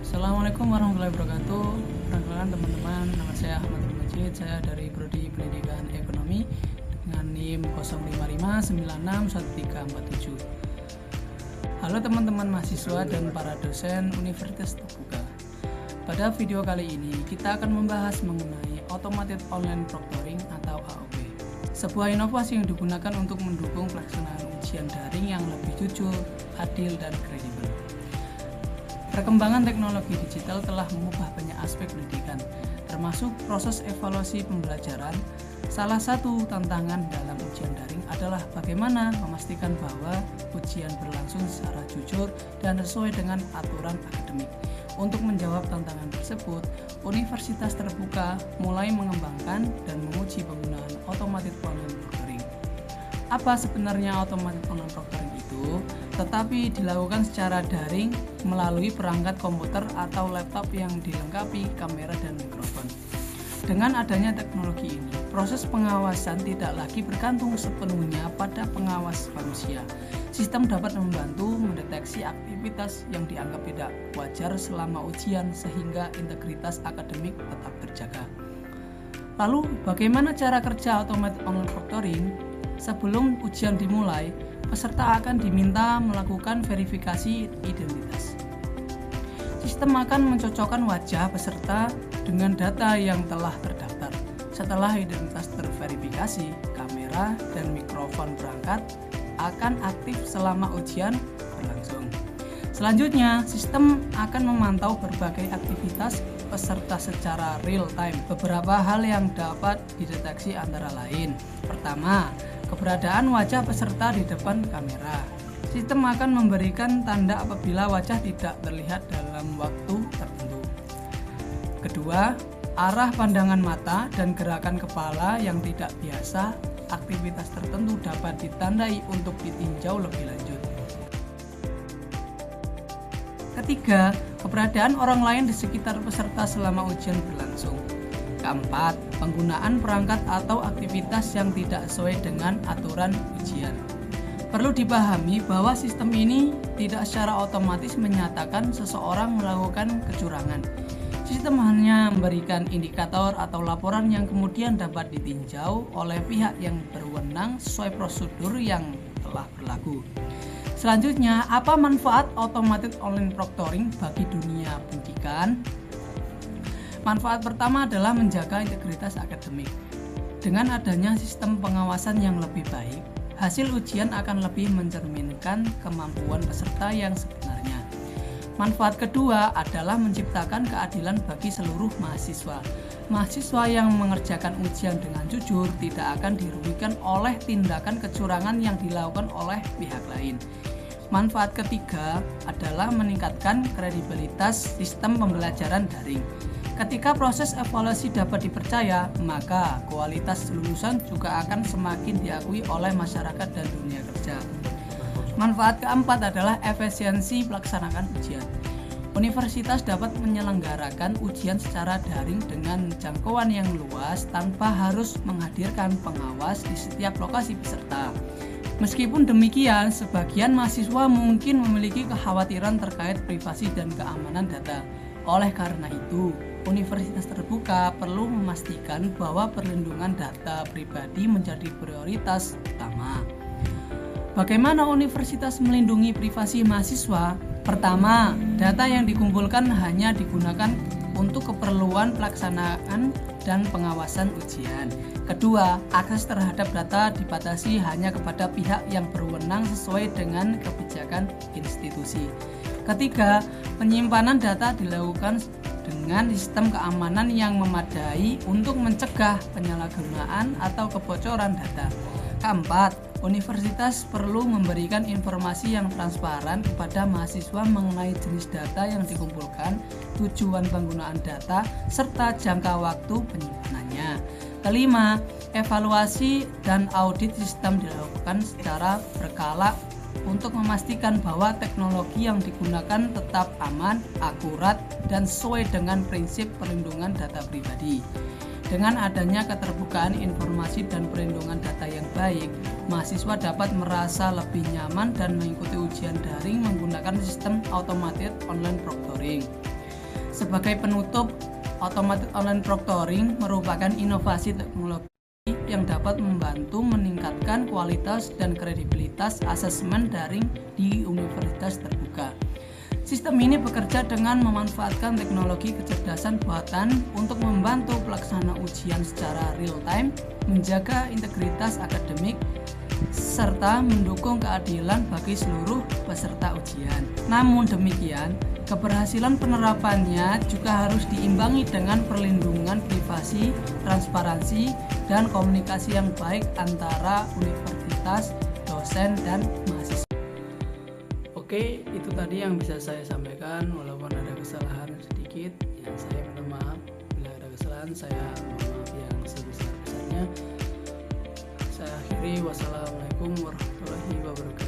Assalamualaikum warahmatullahi wabarakatuh. Perkenalkan teman-teman, nama saya Ahmad Majid. Saya dari Prodi Pendidikan Ekonomi dengan NIM 055961347. Halo teman-teman mahasiswa dan para dosen Universitas Terbuka. Pada video kali ini kita akan membahas mengenai Automated Online Proctoring atau AOP. Sebuah inovasi yang digunakan untuk mendukung pelaksanaan ujian daring yang lebih jujur, adil, dan kredibel. Perkembangan teknologi digital telah mengubah banyak aspek pendidikan, termasuk proses evaluasi pembelajaran. Salah satu tantangan dalam ujian daring adalah bagaimana memastikan bahwa ujian berlangsung secara jujur dan sesuai dengan aturan akademik. Untuk menjawab tantangan tersebut, Universitas Terbuka mulai mengembangkan dan menguji penggunaan Automated Online Proctoring. Apa sebenarnya Automated Online Proctoring itu? Tetapi dilakukan secara daring melalui perangkat komputer atau laptop yang dilengkapi kamera dan mikrofon. Dengan adanya teknologi ini, proses pengawasan tidak lagi bergantung sepenuhnya pada pengawas manusia. Sistem dapat membantu mendeteksi aktivitas yang dianggap tidak wajar selama ujian sehingga integritas akademik tetap terjaga. Lalu, bagaimana cara kerja Automated Online Proctoring? Sebelum ujian dimulai, peserta akan diminta melakukan verifikasi identitas. Sistem akan mencocokkan wajah peserta dengan data yang telah terdaftar. Setelah identitas terverifikasi, kamera dan mikrofon perangkat akan aktif selama ujian berlangsung. Selanjutnya, sistem akan memantau berbagai aktivitas peserta secara real time. Beberapa hal yang dapat dideteksi antara lain: pertama, keberadaan wajah peserta di depan kamera. Sistem akan memberikan tanda apabila wajah tidak terlihat dalam waktu tertentu. Kedua, arah pandangan mata dan gerakan kepala yang tidak biasa. Aktivitas tertentu dapat ditandai untuk ditinjau lebih lanjut. Ketiga, keberadaan orang lain di sekitar peserta selama ujian berlangsung. Keempat, penggunaan perangkat atau aktivitas yang tidak sesuai dengan aturan ujian. Perlu dipahami bahwa sistem ini tidak secara otomatis menyatakan seseorang melakukan kecurangan. Sistem hanya memberikan indikator atau laporan yang kemudian dapat ditinjau oleh pihak yang berwenang sesuai prosedur yang telah berlaku. Selanjutnya, apa manfaat Automated Online Proctoring bagi dunia pendidikan? Manfaat pertama adalah menjaga integritas akademik. Dengan adanya sistem pengawasan yang lebih baik, hasil ujian akan lebih mencerminkan kemampuan peserta yang sebenarnya. Manfaat kedua adalah menciptakan keadilan bagi seluruh mahasiswa. Mahasiswa yang mengerjakan ujian dengan jujur tidak akan dirugikan oleh tindakan kecurangan yang dilakukan oleh pihak lain. Manfaat ketiga adalah meningkatkan kredibilitas sistem pembelajaran daring. Ketika proses evaluasi dapat dipercaya, maka kualitas lulusan juga akan semakin diakui oleh masyarakat dan dunia kerja. Manfaat keempat adalah efisiensi pelaksanaan ujian. Universitas dapat menyelenggarakan ujian secara daring dengan jangkauan yang luas tanpa harus menghadirkan pengawas di setiap lokasi peserta. Meskipun demikian, sebagian mahasiswa mungkin memiliki kekhawatiran terkait privasi dan keamanan data. Oleh karena itu, Universitas Terbuka perlu memastikan bahwa perlindungan data pribadi menjadi prioritas utama. Bagaimana universitas melindungi privasi mahasiswa? Pertama, data yang dikumpulkan hanya digunakan untuk keperluan pelaksanaan dan pengawasan ujian. Kedua, akses terhadap data dibatasi hanya kepada pihak yang berwenang sesuai dengan kebijakan institusi. Ketiga, penyimpanan data dilakukan dengan sistem keamanan yang memadai untuk mencegah penyalahgunaan atau kebocoran data. Keempat, universitas perlu memberikan informasi yang transparan kepada mahasiswa mengenai jenis data yang dikumpulkan, tujuan penggunaan data, serta jangka waktu penyimpanannya. Kelima, evaluasi dan audit sistem dilakukan secara berkala untuk memastikan bahwa teknologi yang digunakan tetap aman, akurat, dan sesuai dengan prinsip perlindungan data pribadi. Dengan adanya keterbukaan informasi dan perlindungan data yang baik, mahasiswa dapat merasa lebih nyaman dan mengikuti ujian daring menggunakan sistem Automated Online Proctoring. Sebagai penutup, automated online proctoring merupakan inovasi teknologi yang dapat membantu meningkatkan kualitas dan kredibilitas asesmen daring di universitas terbuka. Sistem ini bekerja dengan memanfaatkan teknologi kecerdasan buatan untuk membantu pelaksana ujian secara real-time, menjaga integritas akademik, serta mendukung keadilan bagi seluruh peserta ujian. Namun demikian, keberhasilan penerapannya juga harus diimbangi dengan perlindungan privasi, transparansi, dan komunikasi yang baik antara universitas, dosen, dan mahasiswa. Oke, itu tadi yang bisa saya sampaikan. Walaupun ada kesalahan sedikit, ya saya minta maaf. Bila ada kesalahan, saya mohon maaf yang sebesar-besarnya. Saya akhiri, wassalamualaikum warahmatullahi wabarakatuh.